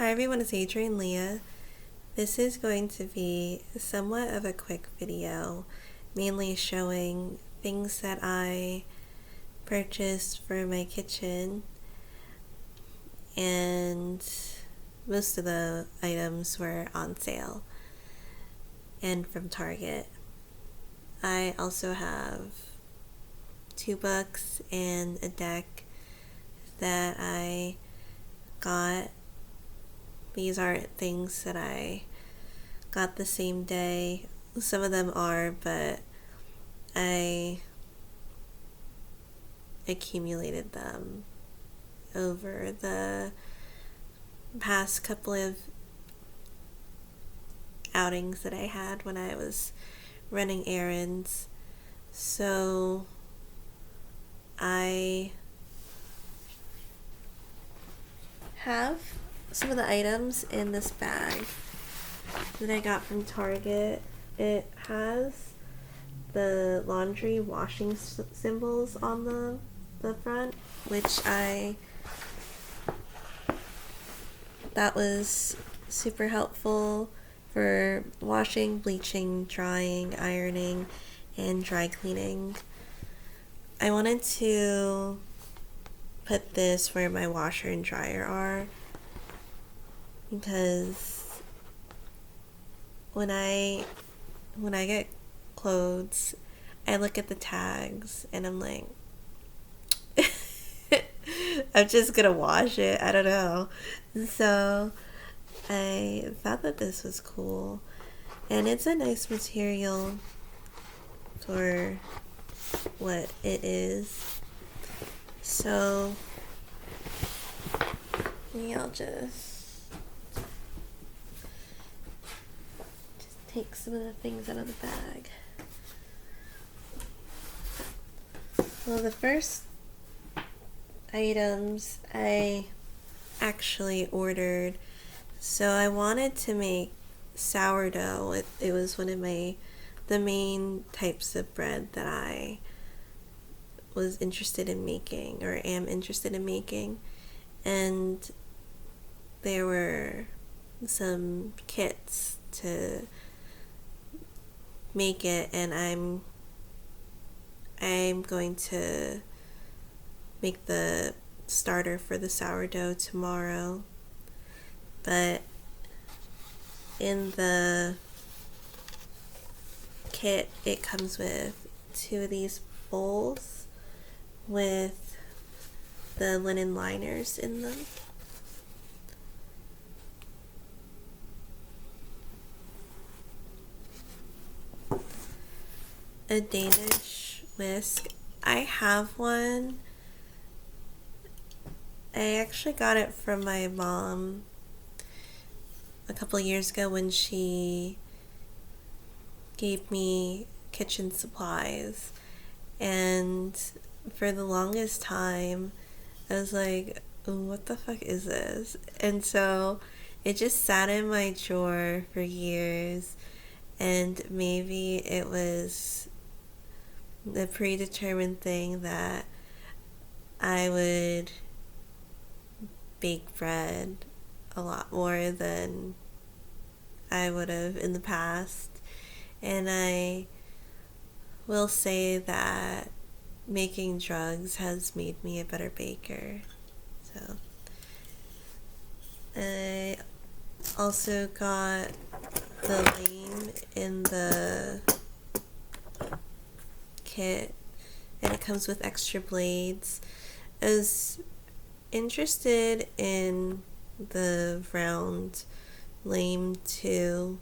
Hi everyone, it's Adrian Leah. This is going to be somewhat of a quick video, mainly showing things that I purchased for my kitchen, and most of the items were on sale and from Target. I also have 2 books and a deck that I got. These aren't things that I got the same day. Some of them are, but I accumulated them over the past couple of outings that I had when I was running errands. So I have some of the items in this bag that I got from Target. It has the laundry washing symbols on the front, which that was super helpful for washing, bleaching, drying, ironing, and dry cleaning. I wanted to put this where my washer and dryer are, because when I get clothes, I look at the tags and I'm like, I'm just gonna wash it. I don't know. So I thought that this was cool, and it's a nice material for what it is. So maybe I'll just take some of the things out of the bag. Well, the first items I actually ordered, so I wanted to make sourdough. It was one of the main types of bread that I was interested in making, or am interested in making, and there were some kits to make it, and I'm going to make the starter for the sourdough tomorrow. But in the kit, it comes with 2 of these bowls with the linen liners in them. A Danish whisk. I have one. I actually got it from my mom a couple years ago when she gave me kitchen supplies, and for the longest time I was like, what the fuck is this? And so it just sat in my drawer for years, and maybe it was the predetermined thing that I would bake bread a lot more than I would have in the past. And I will say that making drugs has made me a better baker. So I also got the lame in the kit, and it comes with extra blades. I was interested in the round lame too,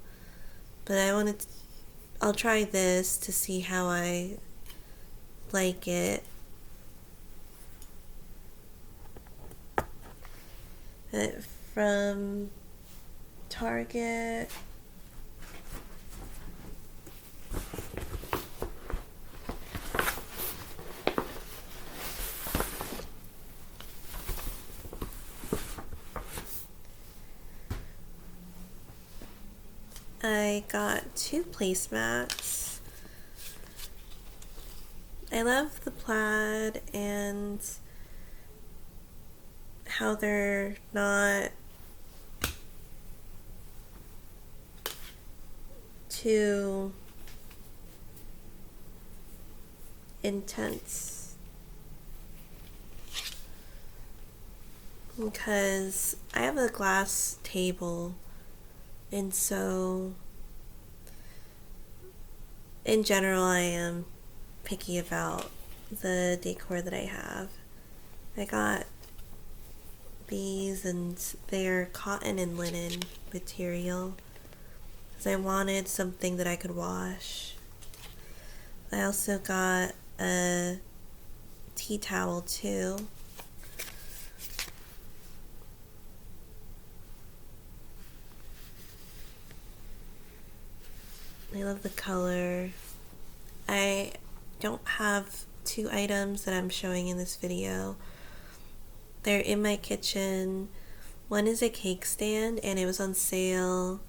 but I'll try this to see how I like it. From Target, I got 2 placemats. I love the plaid and how they're not too intense because I have a glass table, and so in general I am picky about the decor that I have. I got these, and they're cotton and linen material because I wanted something that I could wash. I also got a tea towel too. I love the color. I don't have two items that I'm showing in this video. They're in my kitchen. One is a cake stand, and it was on sale.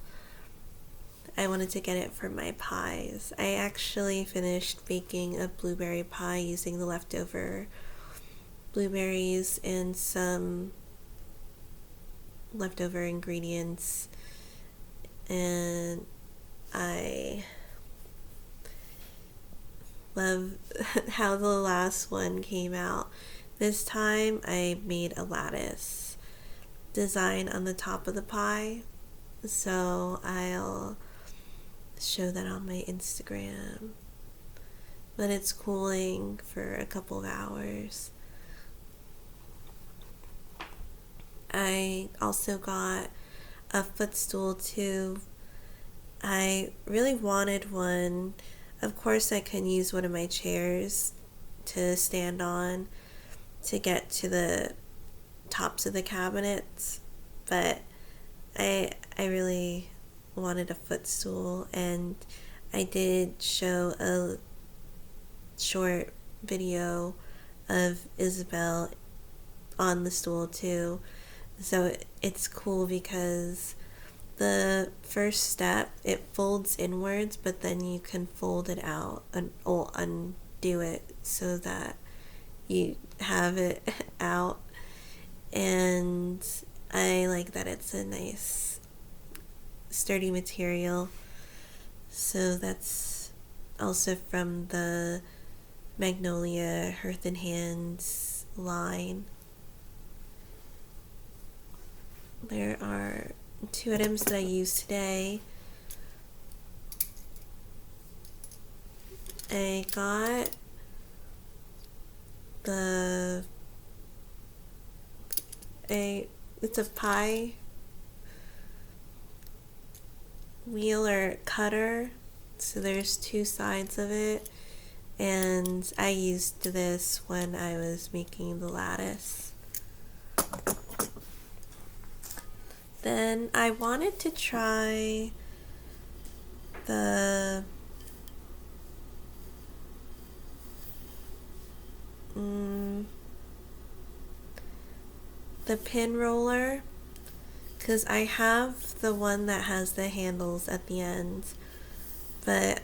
I wanted to get it for my pies. I actually finished baking a blueberry pie using the leftover blueberries and some leftover ingredients, and I love how the last one came out. This time I made a lattice design on the top of the pie, so I'll show that on my Instagram. But it's cooling for a couple of hours. I also got a footstool too. I really wanted one. Of course I can use one of my chairs to stand on to get to the tops of the cabinets, but I really wanted a footstool, and I did show a short video of Isabel on the stool too. So it's cool because the first step, it folds inwards, but then you can fold it out or undo it so that you have it out. And I like that it's a nice sturdy material. So that's also from the Magnolia Hearth and Hands line. There are two items that I used today. I got it's a pie wheel or cutter, so there's two sides of it, and I used this when I was making the lattice. Then I wanted to try the pin roller, because I have the one that has the handles at the end, but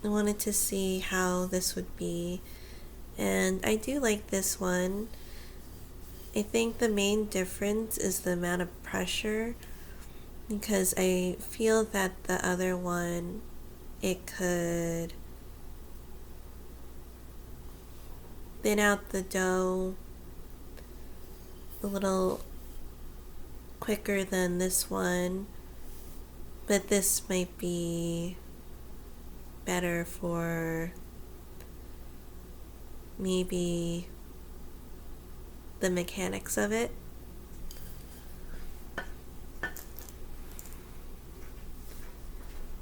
I wanted to see how this would be, and I do like this one. I think the main difference is the amount of pressure, because I feel that the other one, it could thin out the dough a little quicker than this one, but this might be better for maybe the mechanics of it.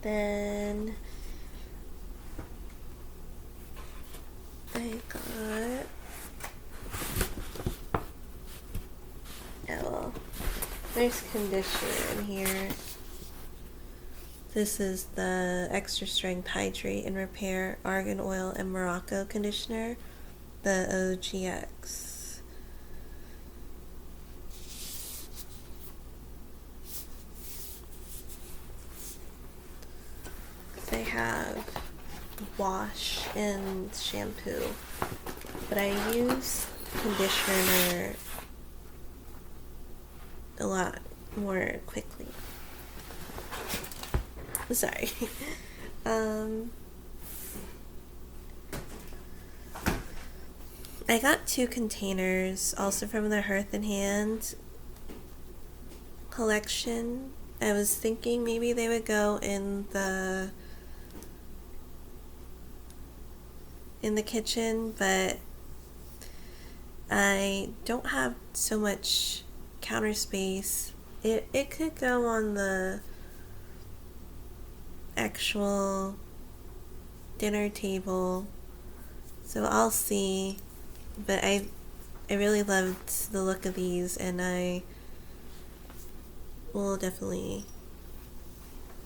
Then I got there's conditioner in here. This is the Extra Strength Hydrate and Repair Argan Oil and Morocco Conditioner, the OGX. They have wash and shampoo, but I use conditioner a lot more quickly. Sorry. um, I got 2 containers, also from the Hearth and Hand collection. I was thinking maybe they would go in the kitchen, but I don't have so much counter space. It could go on the actual dinner table, so I'll see. But I really loved the look of these, and I will definitely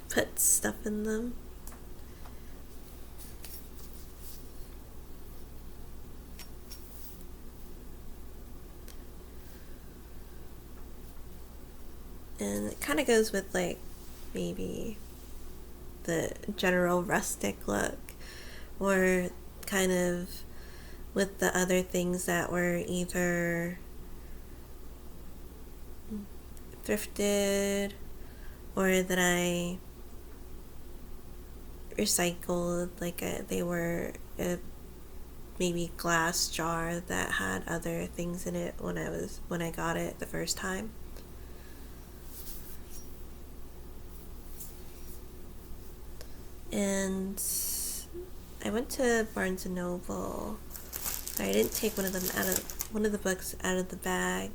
put stuff in them. And it kind of goes with like maybe the general rustic look, or kind of with the other things that were either thrifted or that I recycled, like they were a maybe glass jar that had other things in it when I got it the first time. And I went to Barnes and Noble. I didn't take one of the books out of the bag,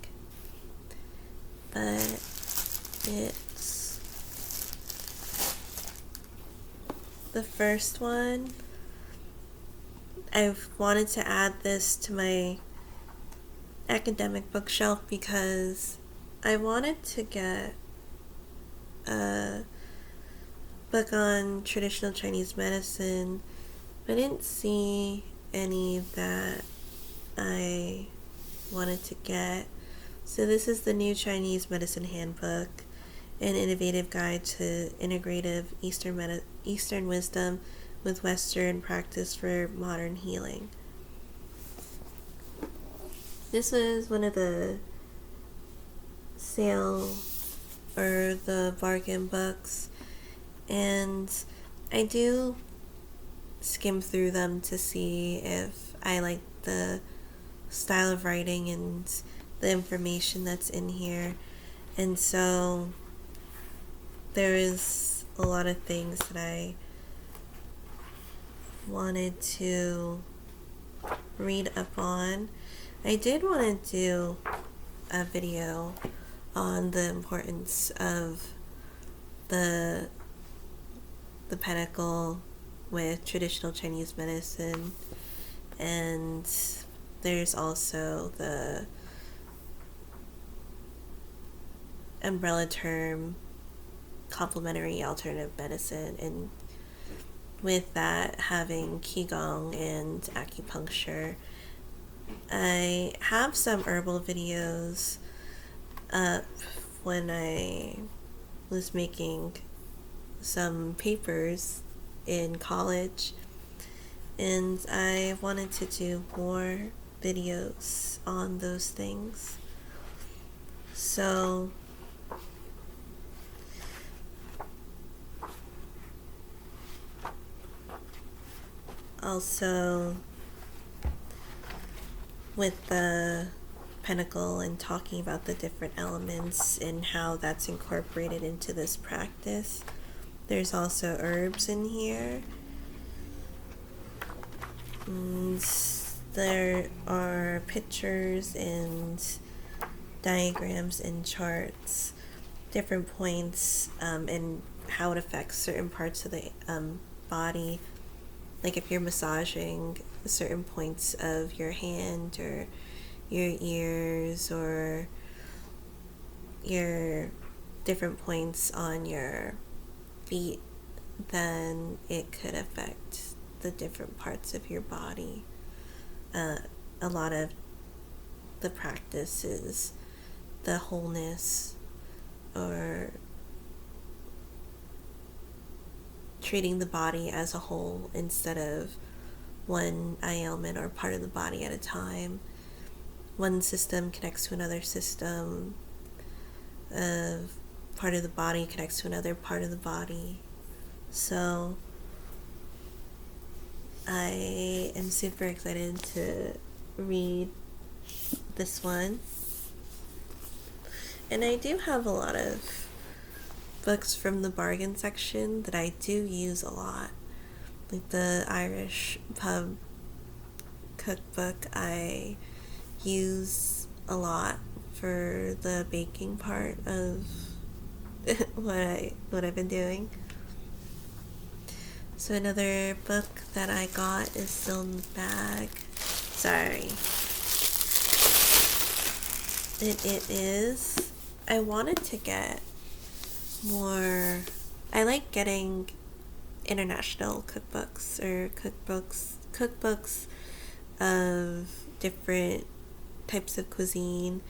but it's the first one. I've wanted to add this to my academic bookshelf because I wanted to get a book on traditional Chinese medicine, but I didn't see any that I wanted to get. So this is the New Chinese Medicine Handbook, an innovative guide to integrative Eastern wisdom with Western practice for modern healing. This was one of the sale or the bargain books, and I do skim through them to see if I like the style of writing and the information that's in here. And so there is a lot of things that I wanted to read up on. I did want to do a video on the importance of the pentacle with traditional Chinese medicine, and there's also the umbrella term complementary alternative medicine, and with that having qigong and acupuncture. I have some herbal videos up when I was making some papers in college, and I wanted to do more videos on those things. So also with the pentacle and talking about the different elements and how that's incorporated into this practice, there's also herbs in here. And there are pictures and diagrams and charts, different points, and how it affects certain parts of the body. Like if you're massaging certain points of your hand or your ears or your different points on your feet, then it could affect the different parts of your body. A lot of the practice is the wholeness, or treating the body as a whole instead of one ailment or part of the body at a time. One system connects to another system. Part of the body connects to another part of the body. So I am super excited to read this one. And I do have a lot of books from the bargain section that I do use a lot. Like the Irish pub cookbook I use a lot for the baking part of what I've been doing. So another book that I got is still in the bag. Sorry. It is. I wanted to get more. I like getting international cookbooks or cookbooks of different types of cuisine.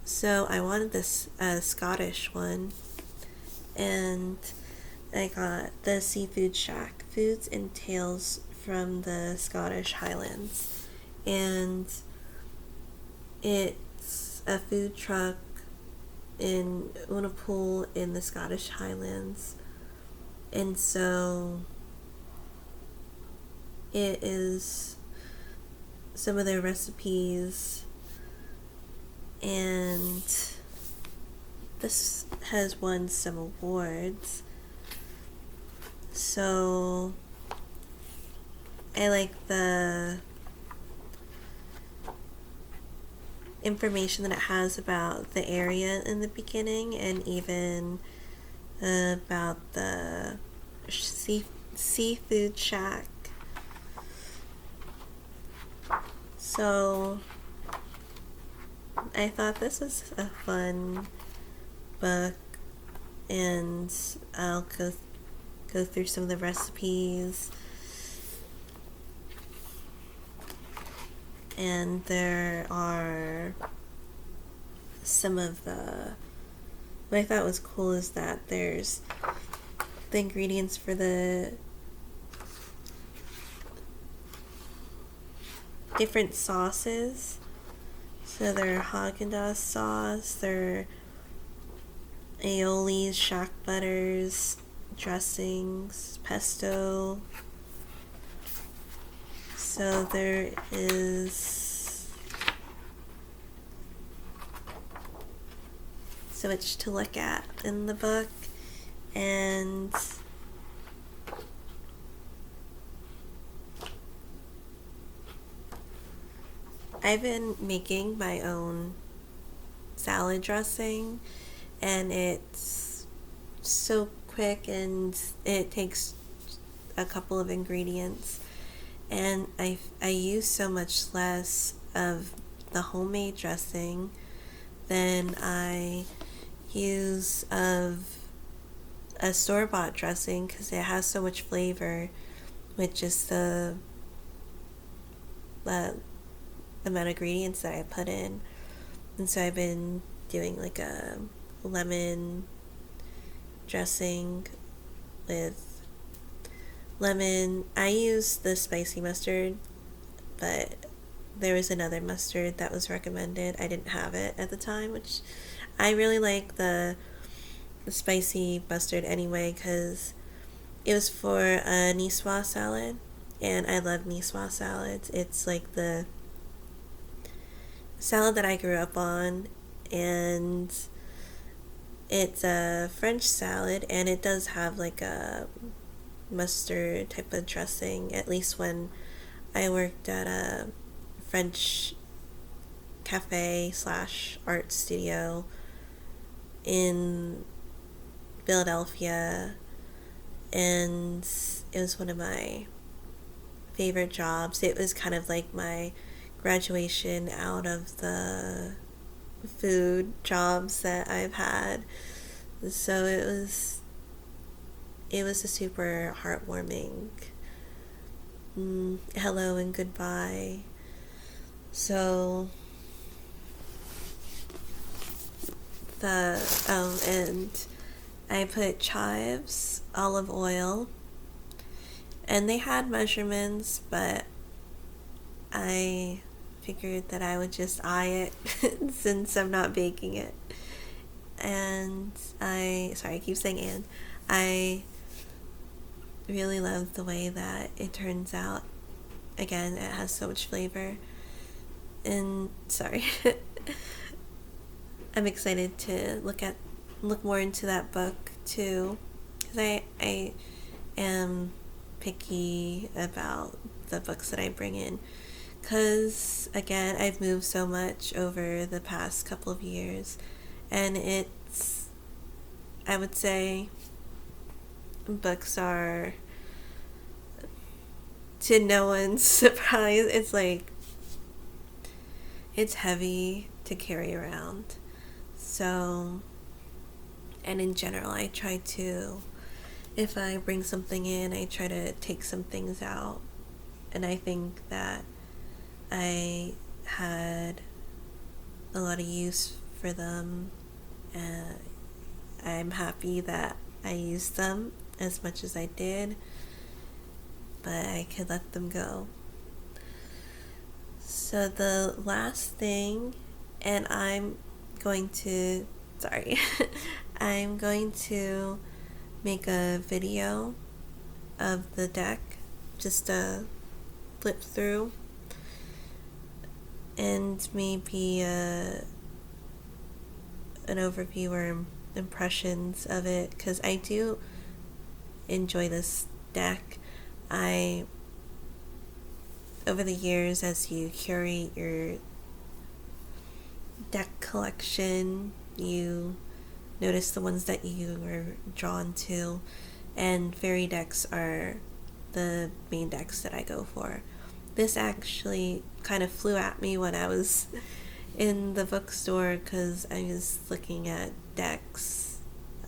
So I wanted this Scottish one, and I got the Seafood Shack, Foods and Tales from the Scottish Highlands, and it's a food truck in Unapool in the Scottish Highlands. And so it is some of their recipes, and this has won some awards. So I like the information that it has about the area in the beginning, and even about the seafood shack. So I thought this was a fun book, and I'll go through some of the recipes. And there are some of what I thought was cool is that there's the ingredients for the different sauces. So there are Haagen-Dazs sauce, there are aiolis, shack butters, dressings, pesto. So there is so much to look at in the book, and I've been making my own salad dressing, and it's so quick, and it takes a couple of ingredients, and I use so much less of the homemade dressing than I use of a store-bought dressing, because it has so much flavor with just the amount of ingredients that I put in. And so I've been doing like a lemon dressing with lemon. I use the spicy mustard, but there was another mustard that was recommended. I didn't have it at the time, which I really like the spicy mustard anyway, because it was for a niçoise salad, and I love niçoise salads. It's like the salad that I grew up on, and it's a French salad, and it does have like a mustard type of dressing, at least when I worked at a French cafe / art studio in Philadelphia, and it was one of my favorite jobs. It was kind of like my graduation out of the food jobs that I've had. So it was a super heartwarming hello and goodbye. So and I put chives, olive oil, and they had measurements, but I figured that I would just eye it since I'm not baking it. And I keep saying and. I really love the way that it turns out. Again, it has so much flavor. And sorry. I'm excited to look more into that book too, because I am picky about the books that I bring in, because again, I've moved so much over the past couple of years, and I would say books are, to no one's surprise, it's heavy to carry around. So, and in general, I try to, if I bring something in, I try to take some things out. And I think that I had a lot of use for them. I'm happy that I used them as much as I did, but I could let them go. So the last thing, and I'm going to, sorry, I'm going to make a video of the deck, just a flip through, and maybe an overview or impressions of it, because I do enjoy this deck. Over the years, as you curate your deck collection, you notice the ones that you are drawn to, and fairy decks are the main decks that I go for. This actually kind of flew at me when I was in the bookstore, because I was looking at decks.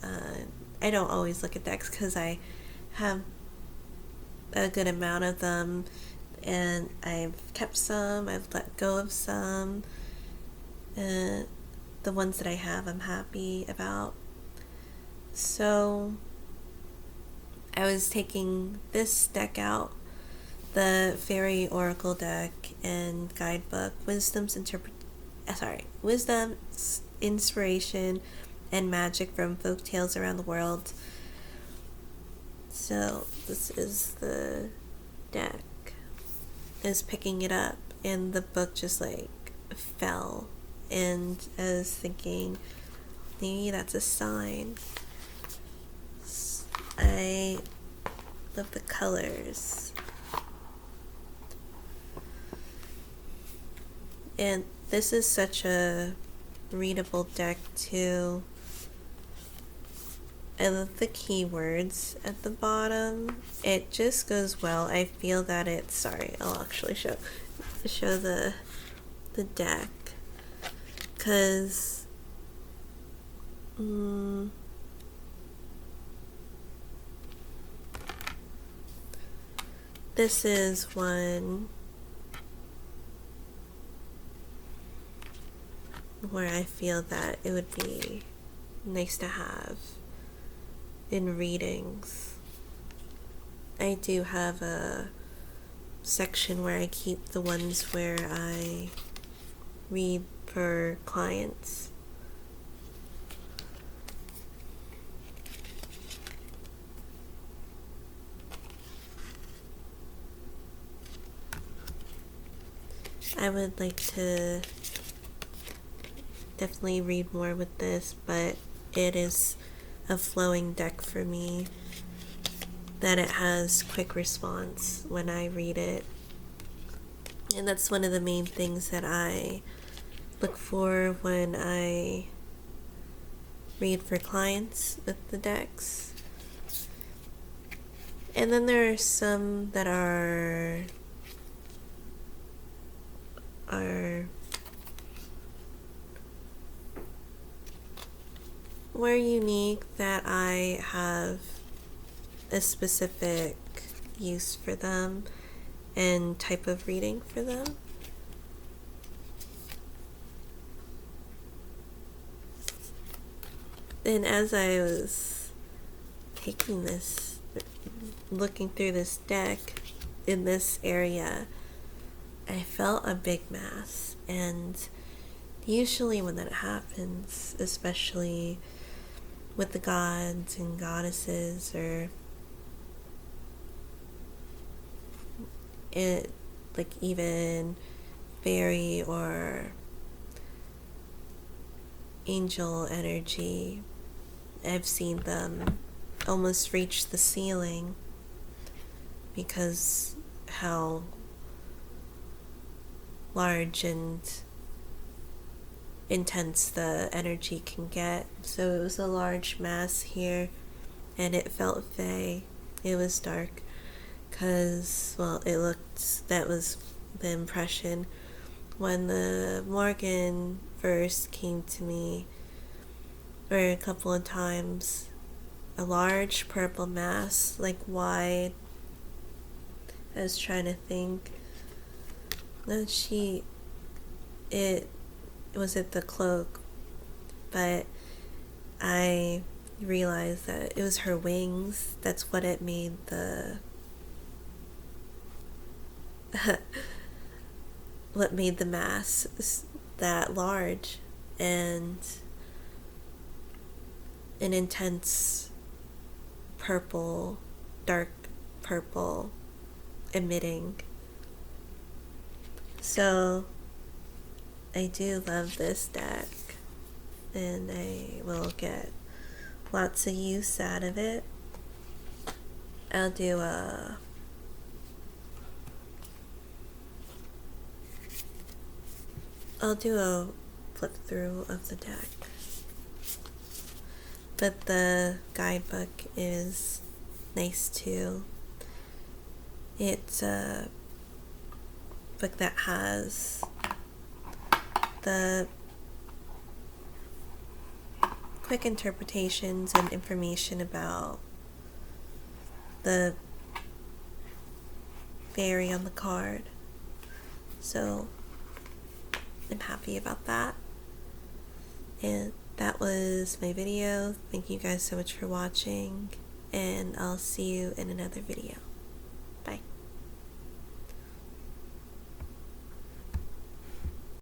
I don't always look at decks because I have a good amount of them, and I've kept some, I've let go of some. The ones that I have, I'm happy about. So I was taking this deck out, the Fairy Oracle deck and guidebook, Wisdom's Inspiration and Magic from Folk Tales Around the World. So this is the deck. Is picking it up, and the book just fell, and I was thinking, maybe that's a sign. I love the colors, and this is such a readable deck too. I love the keywords at the bottom. It just goes well. I feel that it's, sorry, I'll actually show the deck, because this is one where I feel that it would be nice to have in readings. I do have a section where I keep the ones where I read for clients. I would like to definitely read more with this, but it is a flowing deck for me, that it has quick response when I read it. And that's one of the main things that I look for when I read for clients with the decks. And then there are some that are more unique, that I have a specific use for them and type of reading for them. And as I was looking through this deck in this area, I felt a big mass. And usually when that happens, especially with the gods and goddesses, or it, like even fairy or angel energy, I've seen them almost reach the ceiling because how large and intense the energy can get. So it was a large mass here, and it felt fey. It was dark because, well, that was the impression. When the Morgan first came to me, or a couple of times, a large purple mass, like wide. I was trying to think. No, it was at the cloak, but I realized that it was her wings. That's what it made what made the mass that large, and an intense purple, dark purple emitting. So I do love this deck, and I will get lots of use out of it. I'll do a flip through of the deck. But the guidebook is nice too. It's a book that has the quick interpretations and information about the fairy on the card. So I'm happy about that. And that was my video. Thank you guys so much for watching, and I'll see you in another video. Bye.